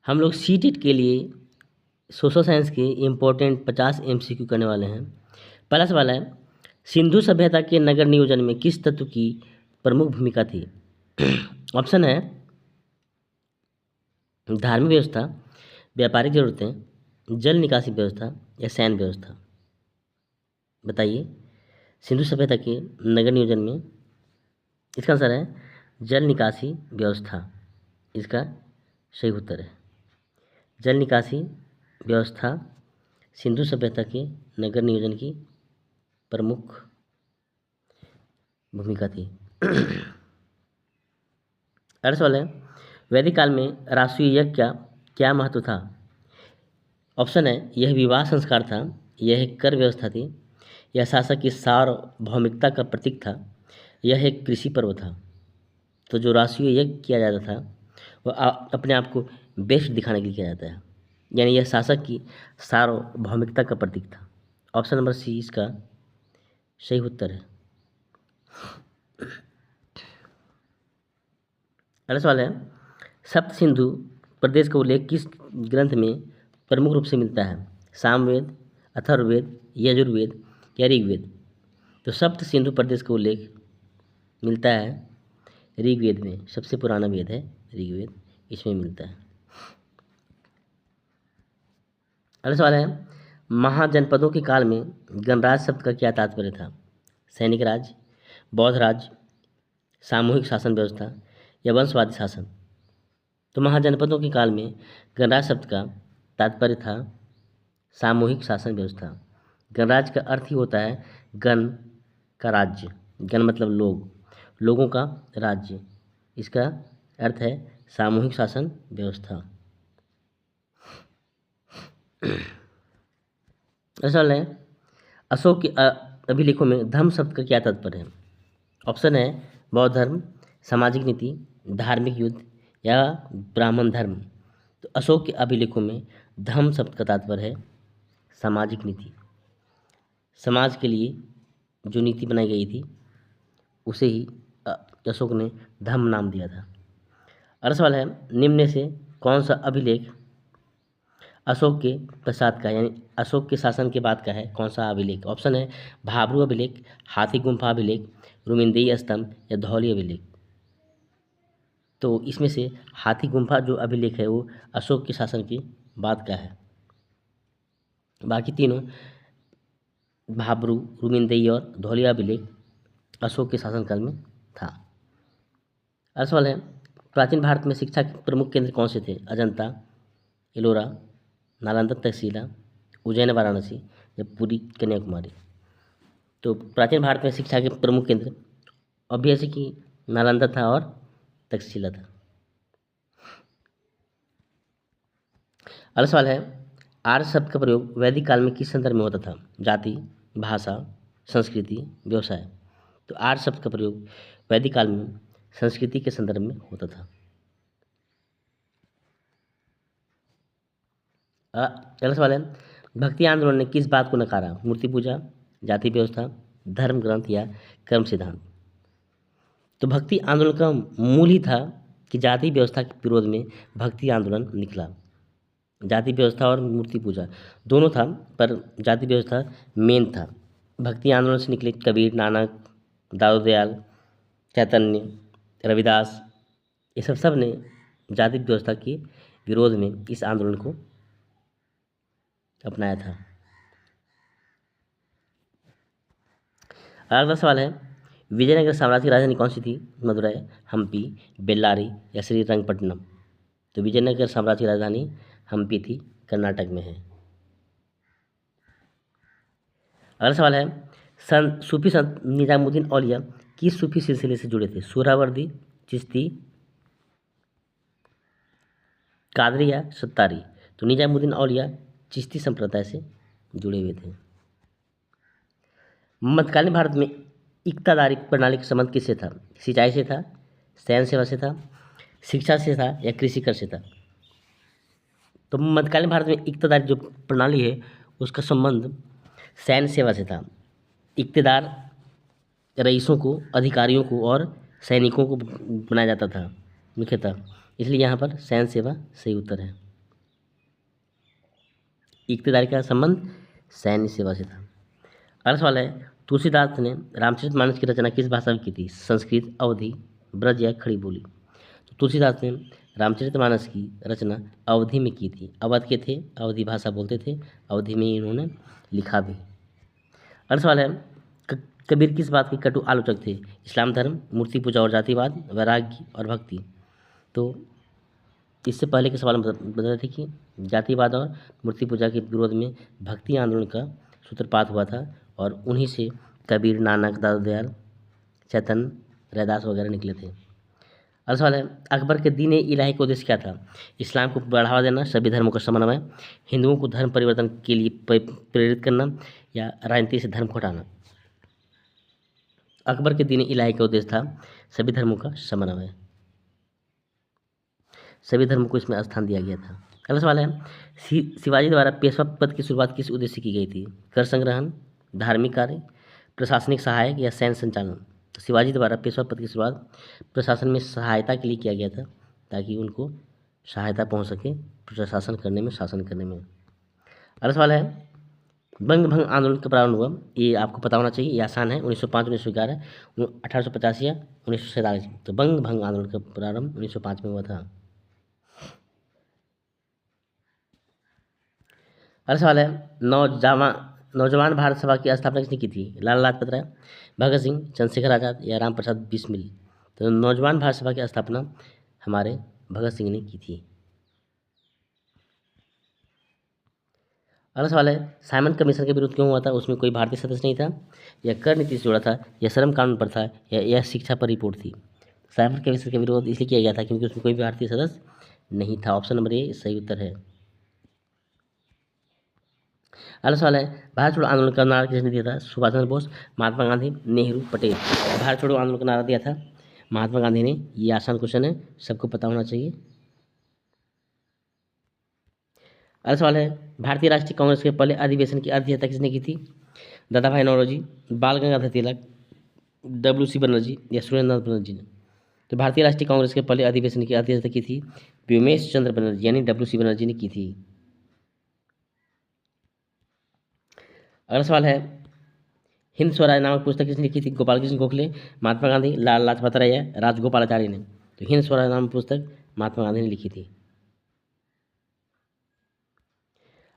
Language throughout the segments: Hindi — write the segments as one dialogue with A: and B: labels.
A: हम लोग सीटेट के लिए सोशल साइंस के इम्पोर्टेंट 50 MCQ करने वाले हैं। पहला सवाल है, सिंधु सभ्यता के नगर नियोजन में किस तत्व की प्रमुख भूमिका थी? ऑप्शन है धार्मिक व्यवस्था, व्यापारिक जरूरतें, जल निकासी व्यवस्था या सैन्य व्यवस्था। बताइए, सिंधु सभ्यता के नगर नियोजन में इसका आंसर है जल निकासी व्यवस्था। इसका सही उत्तर है जल निकासी व्यवस्था सिंधु सभ्यता के नगर नियोजन की प्रमुख भूमिका थी। अगला सवाल है, वैदिक काल में राष्ट्रीय यज्ञ का क्या महत्व था? ऑप्शन है यह विवाह संस्कार था, यह एक कर व्यवस्था थी, यह शासक की सार्वभौमिकता का प्रतीक था, यह एक कृषि पर्व था। तो जो राष्ट्रीय यज्ञ किया जाता था वह अपने आप को बेस्ट दिखाने के लिए किया जाता है, यानी यह शासक की सार्वभौमिकता का प्रतीक था। ऑप्शन नंबर सी इसका सही उत्तर है। अगला सवाल है, सप्त सिंधु प्रदेश का उल्लेख किस ग्रंथ में प्रमुख रूप से मिलता है? सामवेद, अथर्ववेद, यजुर्वेद या ऋग्वेद? तो सप्त सिंधु प्रदेश का उल्लेख मिलता है ऋग्वेद में। सबसे पुराना वेद है ऋग्वेद, इसमें मिलता है। अगला सवाल है, महाजनपदों के काल में गणराज्य शब्द का क्या तात्पर्य था? सैनिक राज, बौद्ध राज, सामूहिक शासन व्यवस्था या वंशवादी शासन? तो महाजनपदों के काल में गणराज्य शब्द का तात्पर्य था सामूहिक शासन व्यवस्था। गणराज्य का अर्थ ही होता है गण का राज्य, गण मतलब लोग, लोगों का राज्य। इसका अर्थ है सामूहिक शासन व्यवस्था। ऐसा है, अशोक के अभिलेखों में धर्म शब्द का क्या तात्पर्य है? ऑप्शन है बौद्ध धर्म, सामाजिक नीति, धार्मिक युद्ध या ब्राह्मण धर्म। तो अशोक के अभिलेखों में धर्म शब्द का तात्पर्य है सामाजिक नीति। समाज के लिए जो नीति बनाई गई थी उसे ही अशोक ने धर्म नाम दिया था। अगला सवाल है, निम्न में से कौन सा अभिलेख अशोक के पश्चात का यानी अशोक के शासन के बाद का है? कौन सा अभिलेख? ऑप्शन है भाब्रू अभिलेख, हाथी गुम्फा अभिलेख, रुमिंदेई स्तंभ या धौली अभिलेख। तो इसमें से हाथी गुम्फा जो अभिलेख है वो अशोक के शासन के बाद का है। बाकी तीनों भाब्रू, रुमिंदेई और धौली अभिलेख अशोक के शासनकाल में था। अगला सवाल है, प्राचीन भारत में शिक्षा के प्रमुख केंद्र कौन से थे? अजंता, एलोरा, नालंदा तक्षशिला, उज्जैन वाराणसी या पुरी कन्याकुमारी? तो प्राचीन भारत में शिक्षा के प्रमुख केंद्र ऑब्वियस कि नालंदा था और तक्षशिला था। अगला सवाल है, आर्य शब्द का प्रयोग वैदिक काल में किस संदर्भ में होता था? जाति, भाषा, संस्कृति, व्यवसाय? तो आर्य शब्द का प्रयोग वैदिक काल में संस्कृति के संदर्भ में होता था। अगला सवाल है, भक्ति आंदोलन ने किस बात को नकारा? मूर्ति पूजा, जाति व्यवस्था, धर्म ग्रंथ या कर्म सिद्धांत? तो भक्ति आंदोलन का मूल ही था कि जाति व्यवस्था के विरोध में भक्ति आंदोलन निकला। जाति व्यवस्था और मूर्ति पूजा दोनों था, पर जाति व्यवस्था मेन था। भक्ति आंदोलन से निकले कबीर, नानक, दाऊ दयाल, चैतन्य, रविदास, ये सब ने जाति व्यवस्था के विरोध में इस आंदोलन को अपनाया था। अगला सवाल है, विजयनगर साम्राज्य की राजधानी कौन सी थी? मदुरै, हम्पी, बेल्लारी या श्रीरंगपट्टनम? तो विजयनगर साम्राज्य की राजधानी हम्पी थी, कर्नाटक में है। अगला सवाल है, सूफी संत निजामुद्दीन औलिया किस सूफी सिलसिले से जुड़े थे? सोहरावर्दी, चिश्ती, कादरी या सत्तारी? तो निजामुद्दीन औलिया चिश्ती संप्रदाय से जुड़े हुए थे। मध्यकालीन भारत में इक्तादारी प्रणाली का संबंध किससे था? सिंचाई से था, सैन्य सेवा से था, शिक्षा से था या कृषि कर से था? तो मध्यकालीन भारत में इक्तादारी जो प्रणाली है उसका संबंध सैन्य सेवा से था। इक्तदार रईसों को, अधिकारियों को और सैनिकों को बनाया जाता था मुख्यतः, इसलिए यहाँ पर सैन्य सेवा सही उत्तर है। इक्तेदारी का संबंध सैन्य सेवा से था। अगला सवाल है, तुलसीदास ने रामचरितमानस की रचना किस भाषा में की थी? संस्कृत, अवधी, ब्रज या खड़ी बोली? तो तुलसीदास ने रामचरितमानस की रचना अवधि में की थी। अवध के थे, अवधी भाषा बोलते थे, अवधि में इन्होंने लिखा भी। अगला सवाल है, कबीर किस बात के कटु आलोचक थे? इस्लाम धर्म, मूर्ति पूजा और जातिवाद, वैराग्य और भक्ति? तो इससे पहले के सवाल में बता रहे थे कि जातिवाद और मूर्ति पूजा के विरोध में भक्ति आंदोलन का सूत्रपात हुआ था और उन्हीं से कबीर, नानक, दादा दयाल, चैतन्य, रैदास वगैरह निकले थे। अगला सवाल है, अकबर के दीन इलाही का उद्देश्य क्या था? इस्लाम को बढ़ावा देना, सभी धर्मों का समन्वय, हिंदुओं को धर्म परिवर्तन के लिए प्रेरित करना या राजनीति से धर्म को हटाना? अकबर के दीन इलाही का उद्देश्य था सभी धर्मों का समन्वय, सभी धर्मों को इसमें स्थान दिया गया था। अगला सवाल है, शिवाजी द्वारा पेशवा पद की शुरुआत किस उद्देश्य से की गई थी? कर संग्रहण, धार्मिक कार्य, प्रशासनिक सहायक या सैन्य संचालन? तो शिवाजी द्वारा पेशवा पद की शुरुआत प्रशासन में सहायता के लिए किया गया था, ताकि उनको सहायता पहुंच सके प्रशासन करने में, शासन करने में। अगला सवाल है, बंग भंग आंदोलन का प्रारंभ हुआ? ये आपको पता होना चाहिए, ये आसान है। 1905, 1911, 1850 या 1947? तो बंग भंग आंदोलन का प्रारंभ 1905 में हुआ था। अगला सवाल है, नौजवान भारत सभा की स्थापना किसने की थी? लाला लाजपत राय, भगत सिंह, चंद्रशेखर आजाद या राम प्रसाद बिस्मिल? तो नौजवान भारत सभा की स्थापना हमारे भगत सिंह ने की थी। अगला सवाल है, साइमन कमीशन के विरोध क्यों हुआ था? उसमें कोई भारतीय सदस्य नहीं था, या कर नीति से जुड़ा था, या श्रम कानून पर था, या यह शिक्षा पर रिपोर्ट थी? साइमन कमीशन का विरोध इसलिए किया गया था क्योंकि उसमें कोई भारतीय सदस्य नहीं था। ऑप्शन नंबर ए सही उत्तर है। अगला सवाल है, भारत छोड़ो आंदोलन का नारा किसने दिया था? सुभाष चंद्र बोस, महात्मा गांधी, नेहरू, पटेल? भारत छोड़ो आंदोलन का नारा दिया था महात्मा गांधी ने। ये आसान क्वेश्चन है, सबको पता होना चाहिए। अगला सवाल है, भारतीय राष्ट्रीय कांग्रेस के पहले अधिवेशन की अध्यक्षता किसने की थी? दादा भाई नौरोजी, बाल गंगाधर तिलक, WC बनर्जी या सुरेंद्रनाथ बनर्जी ने? तो भारतीय राष्ट्रीय कांग्रेस के पहले अधिवेशन की अध्यक्षता की थी व्योमेश चंद्र बनर्जी यानी WC बनर्जी ने की थी। अगला सवाल है, हिंद स्वराज नामक पुस्तक किसने लिखी थी? गोपाल कृष्ण गोखले, महात्मा गांधी, लाला लाजपत राय या राजगोपालाचारी ने? तो हिंद स्वराज नामक पुस्तक महात्मा गांधी ने लिखी थी।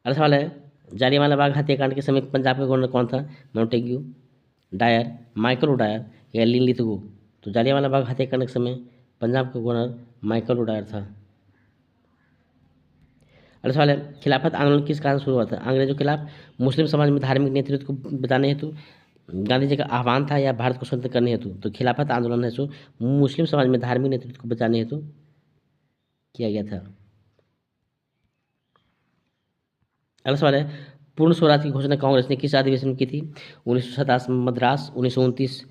A: अगला सवाल है, जालियांवाला बाग हत्याकांड के समय पंजाब का गवर्नर कौन था? मोंटेग्यू, डायर, माइकल ओडायर या लिनलिथगो? तो जालियांवाला बाग हत्याकांड के समय पंजाब का गवर्नर माइकल ओडायर था। अगला सवाल है, खिलाफत आंदोलन किस कारण शुरू हुआ था? अंग्रेजों के खिलाफ, मुस्लिम समाज में धार्मिक नेतृत्व को बताने हेतु, गांधी जी का आह्वान था, या भारत को स्वतंत्र करने हेतु? तो खिलाफत आंदोलन है सो मुस्लिम समाज में धार्मिक नेतृत्व को बचाने हेतु किया गया था। अगला सवाल है, पूर्ण स्वराज की घोषणा कांग्रेस ने किस अधिवेशन में की थी? 1927 मद्रास, 1929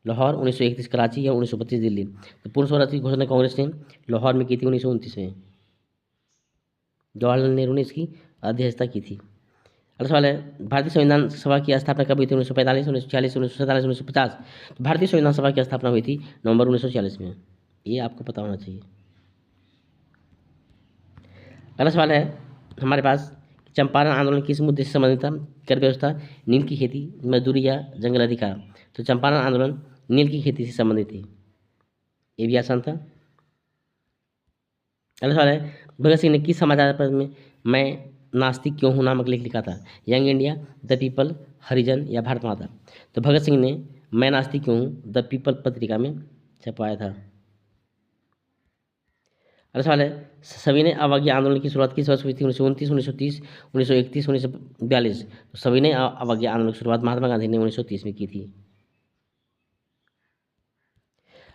A: लाहौर, 1931 कराची या 1932 दिल्ली? तो पूर्ण स्वराज की घोषणा कांग्रेस ने लाहौर में की थी 1929 में। जवाहरलाल नेहरू ने इसकी अध्यक्षता की थी। अगला सवाल है, भारतीय संविधान सभा की स्थापना कब हुई थी? 1945, 1946, 1947, 1950? तो भारतीय संविधान सभा की स्थापना हुई थी नवंबर 1946 में। ये आपको पता होना चाहिए। अगला सवाल है हमारे पास, चंपारण आंदोलन किस मुद्दे से संबंधित था? कर व्यवस्था, नील की खेती, मजदूरी या जंगल अधिकार? तो चंपारण आंदोलन नील की खेती से संबंधित थी। ये भी आसान था। अगला सवाल है, भगत सिंह ने किस समाचार पत्र में मैं नास्तिक क्यों हूँ नामक लेख लिखा था? यंग इंडिया, द पीपल, हरिजन या भारत माता? तो भगत सिंह ने मैं नास्तिक क्यों हूँ द पीपल पत्रिका में छपवाया था। अगला सवाल है, सविनय अवज्ञा आंदोलन की शुरुआत किस वर्ष हुई थी? 1929, 1930, 1931, 1942? तो सविनय अवज्ञा आंदोलन की शुरुआत महात्मा गांधी ने 1930 में की थी।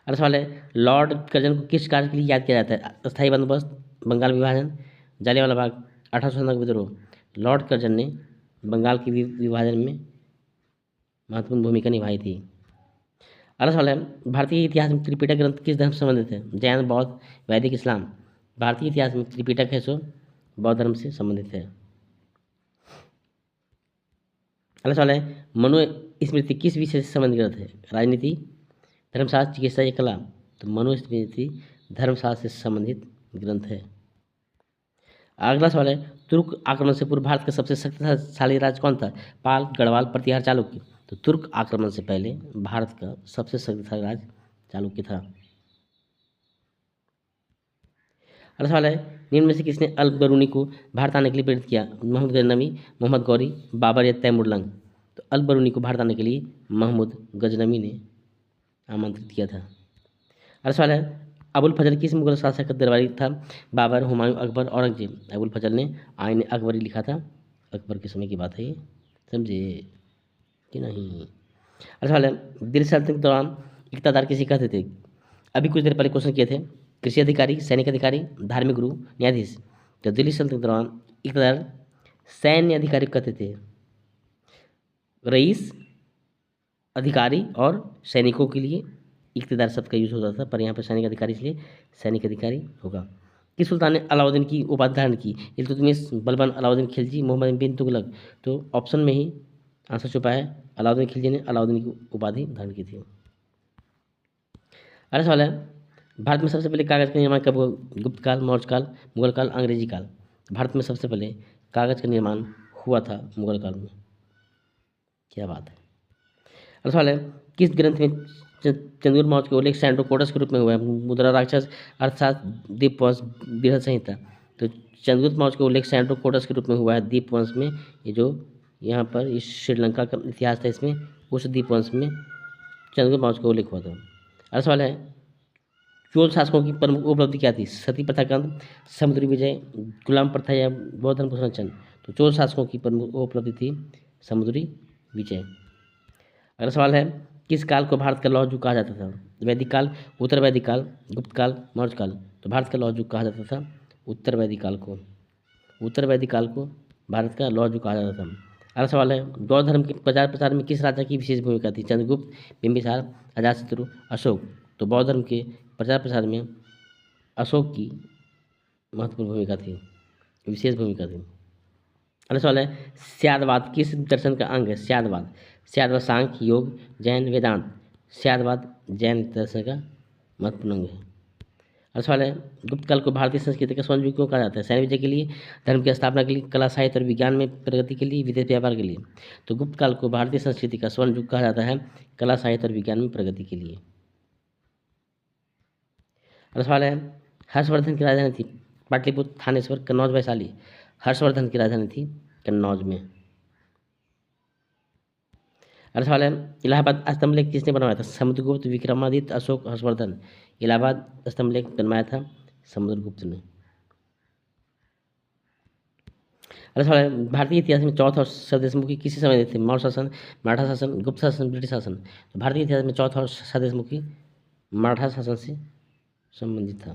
A: अगला सवाल है, लॉर्ड कर्जन को किस कार्य के लिए याद किया जाता है? अस्थायी बंदोबस्त, बंगाल विभाजन, जालियांवाला बाग, 1857 का विद्रोह? लॉर्ड कर्जन ने बंगाल के विभाजन में महत्वपूर्ण भूमिका निभाई थी। अगला सवाल है, भारतीय इतिहास में त्रिपिटक ग्रंथ किस धर्म से संबंधित है? जैन, बौद्ध, वैदिक, इस्लाम? भारतीय इतिहास में त्रिपिटक है सो बौद्ध धर्म से संबंधित है। अगला सवाल है, मनुस्मृति किस विषय से संबंधित ग्रंथ है? राजनीति, धर्मशास्त्र, चिकित्सा या कला? तो मनुस्मृति धर्मशास्त्र से संबंधित ग्रंथ है। अगला सवाल है, तुर्क आक्रमण से पूर्व भारत का सबसे शक्तिशाली राज्य कौन था? पाल, गढ़वाल, प्रतिहार, चालुक्य। तो तुर्क आक्रमण से पहले भारत का सबसे शक्तिशाली राज्य चालुक्य था। अगला सवाल है, निम्न में से किसने अल बरूनी को भारत आने के लिए प्रेरित किया? मोहम्मद गजनवी, मोहम्मद गौरी, बाबर या तैमुरलंग। तो अल बरूनी को भारत आने के लिए महमूद गजनवी ने आमंत्रित किया था। अगला सवाल है, अबुल फजल किस मुगल शासक का दरबारी था? बाबर, हुमायूं, अकबर, औरंगजेब। अबुल फजल ने आईन अकबरी लिखा था। अकबर के समय की बात है ये, समझे कि नहीं? अगला सवाल है, दिल्ली सल्तनत के दौरान इक़्तिदार किसे कहते थे? अभी कुछ देर पहले क्वेश्चन किए थे। कृषि अधिकारी, सैनिक अधिकारी, धार्मिक गुरु, न्यायाधीश। तो दिल्ली सल्तनत के दौरान इक़्तिदार सैन्य अधिकारी कहते थे। रईस, अधिकारी और सैनिकों के लिए इक़्तिदार शब्द का यूज होता था, पर यहाँ पर सैनिक अधिकारी इसलिए सैनिक अधिकारी होगा। किस सुल्तान ने अलाउद्दीन की उपाधि धारण की? इल्तुतमिश, बलबन, अलाउद्दीन खिलजी, मोहम्मद बिन तुगलक। तो ऑप्शन में ही आंसर छुपा है, अलाउद्दीन खिलजी ने अलाउद्दीन की उपाधि धारण की थी। अगला सवाल है, भारत में सबसे पहले कागज का निर्माण कब हुआ? गुप्त काल, मौर्य काल, मुगल काल, अंग्रेजी काल। भारत में सबसे पहले कागज का निर्माण हुआ था मुगल काल में। क्या बात है। अगला सवाल है, किस ग्रंथ में चंद्रगुप्त मौर्य के उल्लेख सैंड्रोकोटस के रूप में हुआ है? मुद्रा राक्षस, अर्थशास्त्र, दीपवंश, बृहद संहिता। तो चंद्रगुप्त मौर्य के उल्लेख सैंड्रोकोटस के रूप में हुआ है दीपवंश में। ये जो यहाँ पर इस श्रीलंका का इतिहास था, इसमें उस दीपवंश में चंद्रगुप्त मौर्य का उल्लेख हुआ था। अगला सवाल है, चोल शासकों की प्रमुख उपलब्धि क्या थी? सती प्रथा का अंत, समुद्री विजय, गुलाम प्रथा या बौद्ध धर्म का संरक्षण। तो चोल शासकों की प्रमुख उपलब्धि थी समुद्री विजय। अगला सवाल है, किस काल को भारत का लौह युग कहा जाता था? वैदिक काल, उत्तर वैदिक काल, गुप्त काल, मौर्य काल। तो भारत का लौह युग कहा जाता था उत्तर वैदिक काल को। उत्तर वैदिक काल को भारत का लौह युग कहा जाता था। अगला सवाल है, बौद्ध धर्म के प्रचार प्रसार में किस राजा की विशेष भूमिका थी? चंद्रगुप्त, बिंबिसार, अजातशत्रु, अशोक। तो बौद्ध धर्म के प्रचार प्रसार में अशोक की महत्वपूर्ण भूमिका थी, विशेष भूमिका थी। अगला सवाल है, स्यादवाद किस दर्शन का अंग है? स्यादवाद, स्यादवाद सांख्य, योग, जैन, वेदांत। स्यादवाद जैन दर्शन का महत्वपूर्ण अंग है। अगला सवाल है, गुप्त काल को भारतीय संस्कृति का स्वर्ण युग क्यों कहा जाता है? सैन्य विजय के लिए, धर्म की स्थापना के लिए, कला साहित्य और विज्ञान में प्रगति के लिए, विदेश व्यापार के लिए। तो गुप्त काल को भारतीय संस्कृति का स्वर्ण युग कहा जाता है कला साहित्य और विज्ञान में प्रगति के लिए। अगला सवाल है, हर्षवर्धन की राजधानी थी? पाटलिपुत्र, थानेश्वर, कन्नौज, वैशाली। हर्षवर्धन की राजधानी थी कन्नौज में। अगला सवाल है, इलाहाबाद स्तंभ लेख किसने बनवाया था? समुद्रगुप्त, विक्रमादित्य, अशोक, हर्षवर्धन। इलाहाबाद स्तंभ लेख बनवाया था समुद्रगुप्त ने। अगला सवाल है, भारतीय इतिहास में चौथा और स्वदेशमुखी किसे संबंधित थे? मौर्य शासन, मराठा शासन, गुप्त शासन, ब्रिटिश शासन। तो भारतीय इतिहास में चौथा और स्वदेशमुखी मराठा शासन से संबंधित था।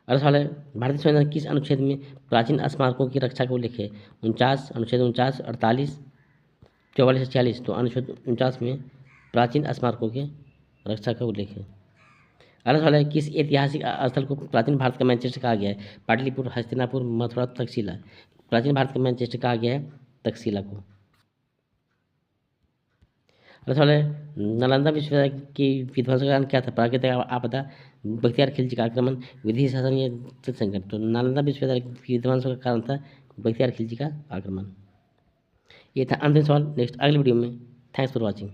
A: अगला सवाल है, भारतीय संविधान किस अनुच्छेद में प्राचीन स्मारकों की रक्षा का उल्लेख है? 49, अनुच्छेद 49, 48, 44 से 46। तो अनुच्छेद 49 में प्राचीन स्मारकों के रक्षा का उल्लेख है। अगला सवाल है, किस ऐतिहासिक स्थल को प्राचीन भारत का मैनचेस्टर कहा गया है? पाटलिपुत्र, हस्तिनापुर, मथुरा, तक्षशिला। प्राचीन भारत का मैनचेस्टर कहा गया है तक्षशिला को। अगला सवाल है, नालंदा विश्वविद्यालय की विध्वंस का कारण क्या था? प्राकृतिक आपदा, बख्तियार खिलजी का आक्रमण, विदेशी शासन या संकट। तो नालंदा विश्वविद्यालय की विध्वंस का कारण था बख्तियार खिलजी का आक्रमण। ये था अंतिम सवाल। नेक्स्ट अगले वीडियो में। Thanks for watching.